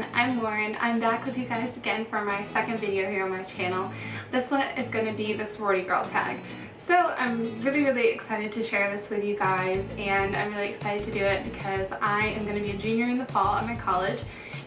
everyone, I'm Lauren. I'm back with you guys again for my second video here on my channel. This one is going to be the Sorority Girl Tag. So I'm really excited to share this with you guys, and I'm really excited to do it because I am going to be a junior in the fall at my college,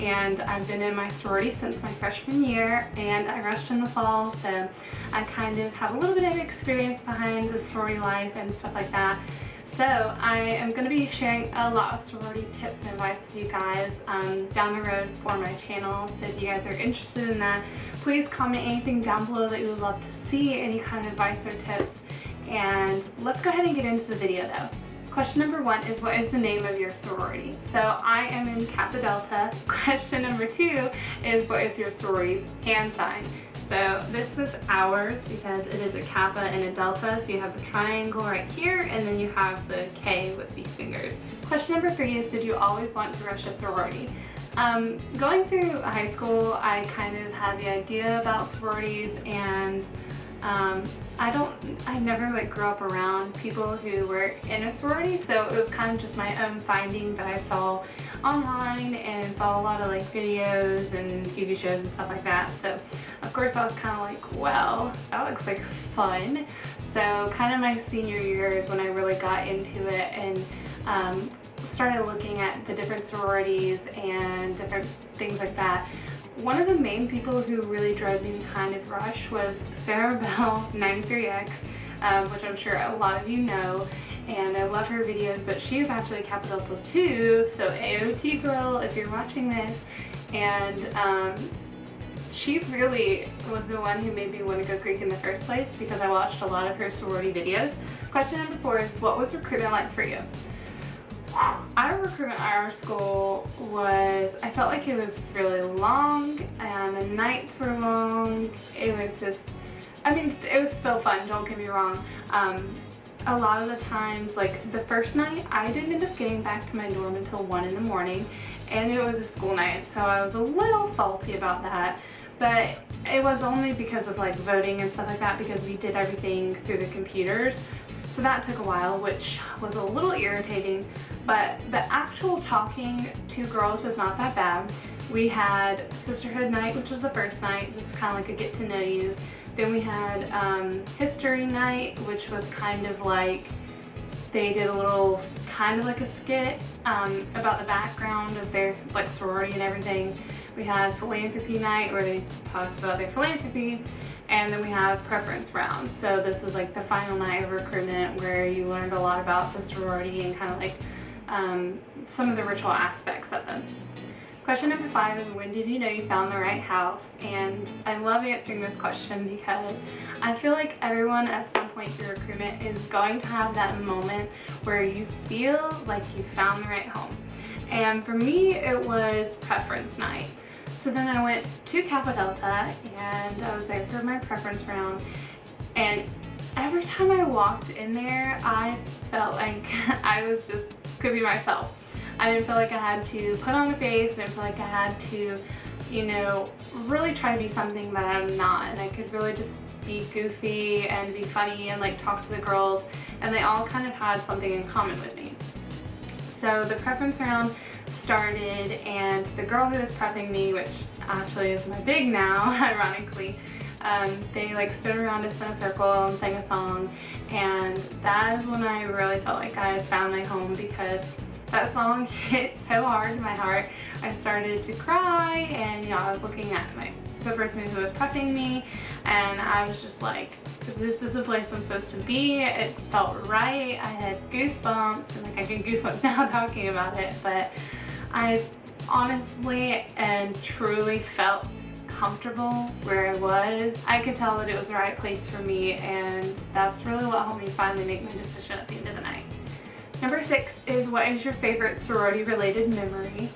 and I've been in my sorority since my freshman year, and I rushed in the fall, so I kind of have a little bit of experience behind the sorority life and stuff like that. So I am going to be sharing a lot of sorority tips and advice with you guys down the road for my channel. So if you guys are interested in that, please comment anything down below that you would love to see, any kind of advice or tips. And let's go ahead and get into the video though. Question number one is, what is the name of your sorority? So I am in Kappa Delta. Question number two is, what is your sorority's hand sign? So this is ours because it is a Kappa and a Delta, so you have the triangle right here and then you have the K with these fingers. Question number three is, did you always want to rush a sorority? Going through high school, I kind of had the idea about sororities, and I never like grew up around people who were in a sorority, so it was kind of just my own finding that I saw online and saw a lot of like videos and TV shows and stuff like that. So of course I was kind of like, well, that looks like fun. So kind of my senior year is when I really got into it and started looking at the different sororities and different things like that. One of the main people who really drove me to kind of rush was Sarah Bell 93X, which I'm sure a lot of you know, and I love her videos, but she's actually Kappa Delta too, so AOT girl if you're watching this. And she really was the one who made me want to go Greek in the first place because I watched a lot of her sorority videos. Question number four is, what was recruitment like for you? Our recruitment at our school was, I felt like it was really long and the nights were long. It was just, I mean, it was still fun, don't get me wrong. A lot of the times, like the first night, I didn't end up getting back to my dorm until 1 in the morning, and it was a school night, so I was a little salty about that. But it was only because of like voting and stuff like that, because we did everything through the computers. So that took a while, which was a little irritating, but the actual talking to girls was not that bad. We had sisterhood night, which was the first night. This is kind of like a get to know you. Then we had history night, which was kind of like, they did a little, kind of like a skit about the background of their like sorority and everything. We had philanthropy night where they talked about their philanthropy. And then we have preference round. So this was like the final night of recruitment where you learned a lot about the sorority and kind of like some of the ritual aspects of them. Question number five is, when did you know you found the right house? And I love answering this question because I feel like everyone at some point through recruitment is going to have that moment where you feel like you found the right home. And for me, it was preference night. So then I went to Kappa Delta and I was there for my preference round, and every time I walked in there I felt like I was just could be myself. I didn't feel like I had to put on a face, I didn't feel like I had to, you know, really try to be something that I'm not, and I could really just be goofy and be funny and like talk to the girls, and they all kind of had something in common with me. So the preference round started, and the girl who was prepping me, which actually is my big now, ironically, they like stood around us in a circle and sang a song, and that is when I really felt like I had found my home, because that song hit so hard in my heart. I started to cry, and you know, I was looking at the person who was prepping me, and I was just like, this is the place I'm supposed to be. It felt right. I had goosebumps, and like I get goosebumps now talking about it, but I honestly and truly felt comfortable where I was. I could tell that it was the right place for me, and that's really what helped me finally make my decision at the end of the night. Number six is, what is your favorite sorority related memory?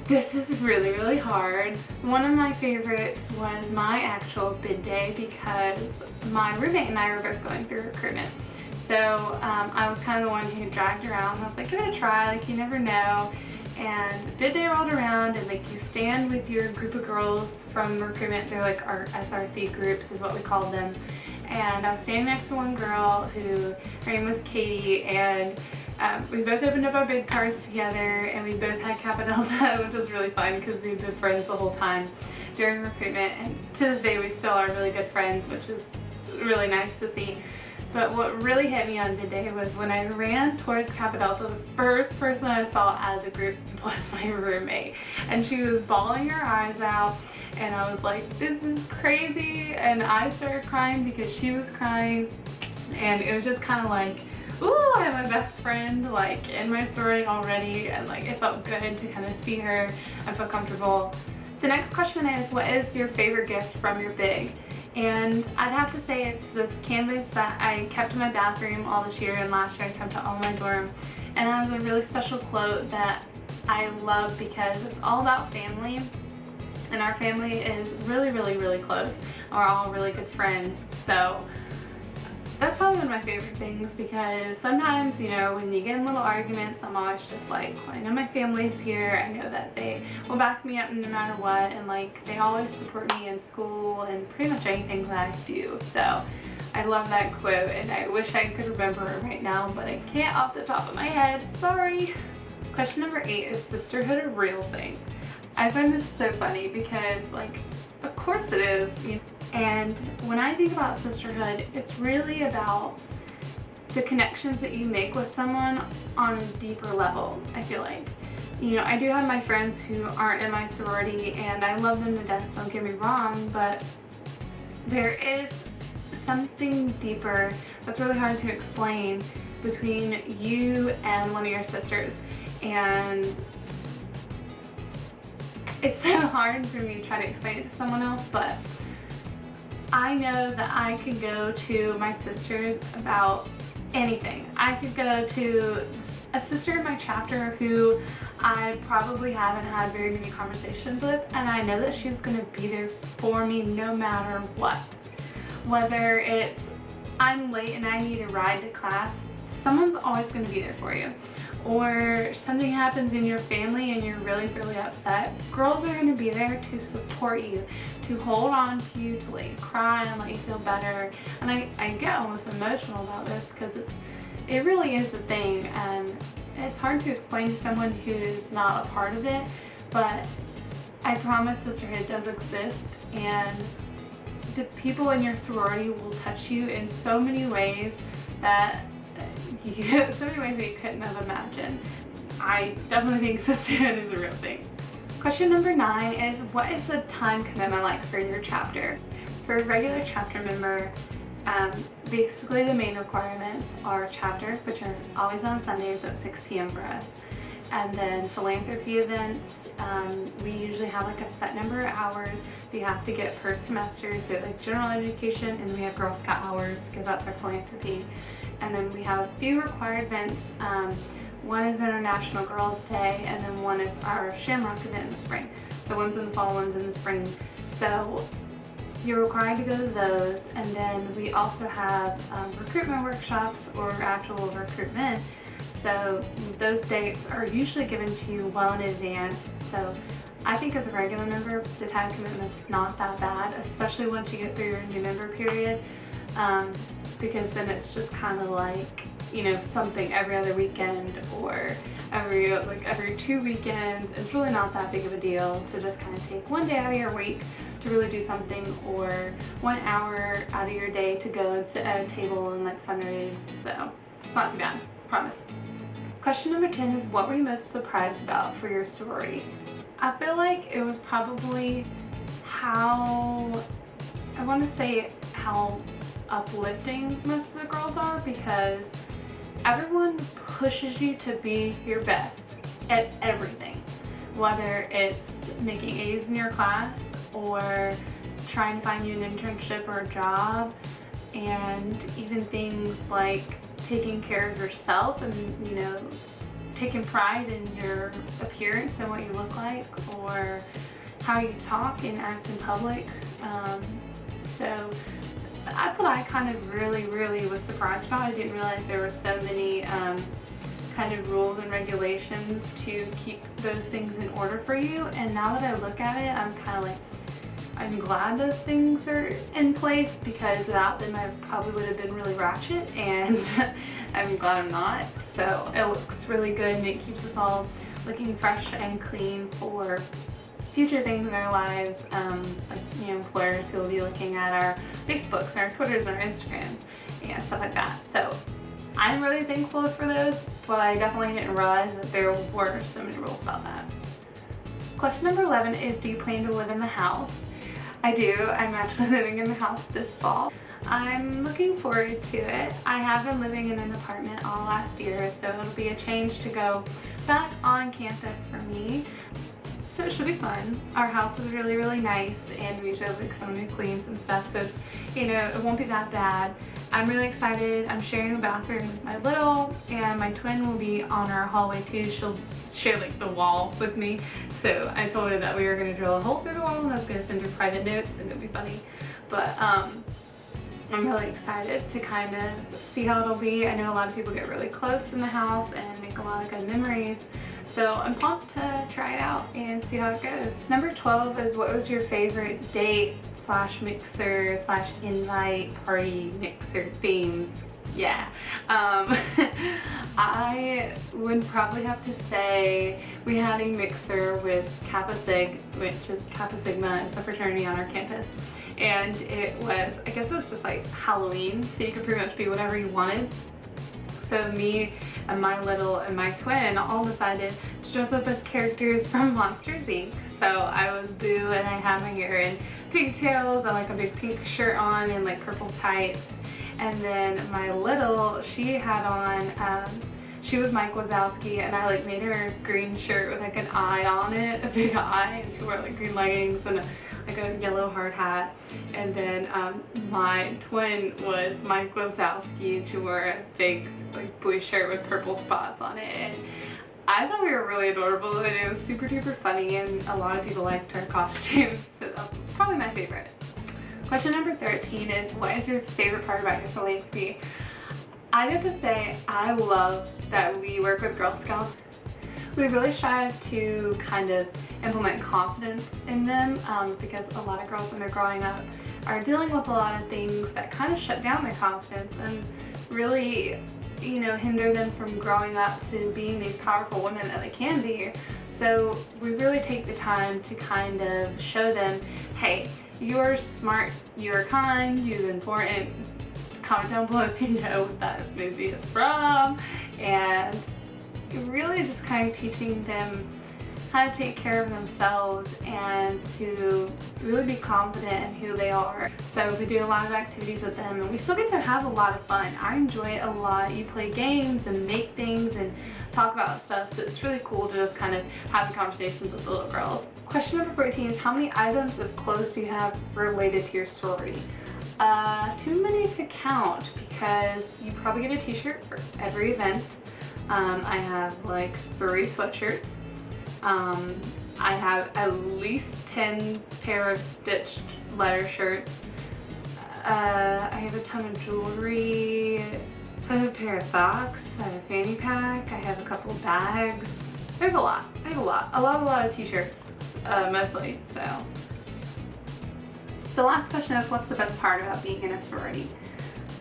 This is really hard. One of my favorites was my actual bid day, because my roommate and I were both going through recruitment. So I was kind of the one who dragged around. I was like, give it a try, like you never know. And bid day rolled around, and like you stand with your group of girls from recruitment. They're like our SRC groups is what we called them. And I was standing next to one girl who, her name was Katie, and We both opened up our bid cards together, and we both had Kappa Delta, which was really fun because we've been friends the whole time during recruitment, and to this day we still are really good friends, which is really nice to see. But what really hit me on the day was when I ran towards Kappa Delta, the first person I saw out of the group was my roommate, and she was bawling her eyes out, and I was like, this is crazy, and I started crying because she was crying, and it was just kind of like, ooh, I have my best friend like in my sorority already, and like it felt good to kind of see her and feel comfortable. The next question is, what is your favorite gift from your big? And I'd have to say it's this canvas that I kept in my bathroom all this year, and last year I kept it all in my dorm, and it has a really special quote that I love because it's all about family, and our family is really, really, really close. We're all really good friends, so that's probably one of my favorite things, because sometimes, you know, when you get in little arguments, I'm always just like, I know my family's here, I know that they will back me up no matter what, and like they always support me in school and pretty much anything that I do. So I love that quote, and I wish I could remember it right now, but I can't off the top of my head, sorry. Question number 8, is sisterhood a real thing? I find this so funny because, like, of course it is, you know? And when I think about sisterhood, it's really about the connections that you make with someone on a deeper level, I feel like. You know, I do have my friends who aren't in my sorority, and I love them to death, don't get me wrong, but there is something deeper that's really hard to explain between you and one of your sisters. And it's so hard for me to try to explain it to someone else, but I know that I could go to my sisters about anything. I could go to a sister in my chapter who I probably haven't had very many conversations with, and I know that she's going to be there for me no matter what. Whether it's I'm late and I need a ride to class, someone's always going to be there for you. Or something happens in your family and you're really, really upset, girls are going to be there to support you, to hold on to you, to let you cry and let you feel better. And I get almost emotional about this because it really is a thing, and it's hard to explain to someone who's not a part of it, but I promise sisterhood does exist, and the people in your sorority will touch you in so many ways that so many ways that you couldn't have imagined. I definitely think sisterhood is a real thing. Question number 9 is, what is the time commitment like for your chapter? For a regular chapter member, basically the main requirements are chapter, which are always on Sundays at 6 p.m. for us. And then philanthropy events, we usually have like a set number of hours that you have to get per semester, so like general education, and then we have Girl Scout hours because that's our philanthropy. And then we have a few required events. One is International Girls Day, and then one is our Shamrock event in the spring. So one's in the fall, one's in the spring. So you're required to go to those, and then we also have recruitment workshops or actual recruitment. So those dates are usually given to you well in advance. So I think as a regular member, the time commitment's not that bad, especially once you get through your new member period, because then it's just kind of like, you know, something every other weekend or every 2 weekends. It's really not that big of a deal to just kind of take one day out of your week to really do something, or 1 hour out of your day to go and sit at a table and like fundraise. So it's not too bad, promise. Question number 10 is, what were you most surprised about for your sorority? I feel like it was probably how uplifting most of the girls are, because everyone pushes you to be your best at everything, whether it's making A's in your class or trying to find you an internship or a job, and even things like taking care of yourself and, you know, taking pride in your appearance and what you look like, or how you talk and act in public. So that's what I kind of really was surprised about. I didn't realize there were so many kind of rules and regulations to keep those things in order for you. And now that I look at it, I'm kind of like, I'm glad those things are in place, because without them I probably would have been really ratchet, and I'm glad I'm not. So it looks really good, and it keeps us all looking fresh and clean for future things in our lives, like, you know, employers who will be looking at our Facebooks, our Twitters, our Instagrams, and stuff like that. So I'm really thankful for those, but I definitely didn't realize that there were so many rules about that. Question number 11 is, do you plan to live in the house? I do. I'm actually living in the house this fall. I'm looking forward to it. I have been living in an apartment all last year, so it'll be a change to go back on campus for me. So it should be fun. Our house is really, really nice, and we should have like so many cleans and stuff, so it's, you know, it won't be that bad. I'm really excited. I'm sharing a bathroom with my little, and my twin will be on our hallway too. She'll share like the wall with me. So I told her that we were going to drill a hole through the wall, and I was going to send her private notes, and it'll be funny. But I'm really excited to kind of see how it'll be. I know a lot of people get really close in the house and make a lot of good memories. So I'm pumped to try it out and see how it goes. Number 12 is, what was your favorite date / mixer / invite party mixer theme? Yeah. I would probably have to say we had a mixer with Kappa Sig, which is Kappa Sigma. It's a fraternity on our campus. And it was, I guess it was just like Halloween, so you could pretty much be whatever you wanted. So me and my little and my twin all decided to dress up as characters from Monsters Inc. So I was Boo, and I had my hair in pigtails and like a big pink shirt on and like purple tights. And then my little, she had on, she was Mike Wazowski, and I like made her a green shirt with like an eye on it, a big eye, and she wore like green leggings and like a yellow hard hat. And then my twin was Mike Wazowski, and she wore a big like blue shirt with purple spots on it. And I thought we were really adorable, and it was super duper funny, and a lot of people liked our costumes, so that was probably my favorite. Question number 13 is, what is your favorite part about your philanthropy? I have to say, I love that we work with Girl Scouts. We really strive to kind of implement confidence in them, because a lot of girls when they're growing up are dealing with a lot of things that kind of shut down their confidence and really, you know, hinder them from growing up to being these powerful women that they can be. So we really take the time to kind of show them, hey, you're smart, you're kind, you're important. Comment down below if you know what that movie is from. And really just kind of teaching them how to take care of themselves and to really be confident in who they are. So we do a lot of activities with them, and we still get to have a lot of fun. I enjoy it a lot. You play games and make things and talk about stuff, so it's really cool to just kind of have conversations with the little girls. Question number 14 is, how many items of clothes do you have related to your sorority? Too many to count, because you probably get a t-shirt for every event. I have like 3 sweatshirts. I have at least 10 pair of stitched letter shirts. I have a ton of jewelry. I have a pair of socks. I have a fanny pack. I have a couple of bags. There's a lot. I have a lot of t-shirts, mostly, so. The last question is, what's the best part about being in a sorority?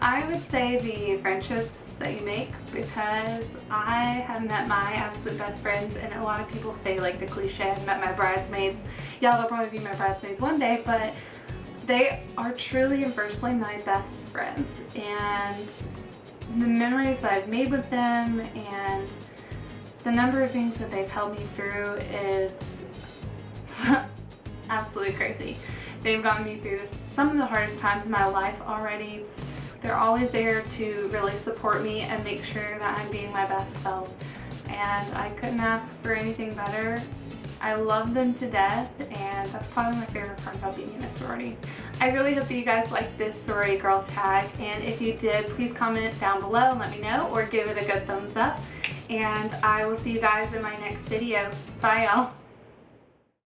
I would say the friendships that you make, because I have met my absolute best friends, and a lot of people say like the cliche, I've met my bridesmaids. Yeah, they'll probably be my bridesmaids one day, but they are truly and personally my best friends, and the memories that I've made with them and the number of things that they've helped me through is absolutely crazy. They've gotten me through some of the hardest times in my life already. They're always there to really support me and make sure that I'm being my best self. And I couldn't ask for anything better. I love them to death, and that's probably my favorite part about being in a sorority. I really hope that you guys liked this Sorority Girl Tag, and if you did, please comment down below and let me know, or give it a good thumbs up. And I will see you guys in my next video. Bye, y'all.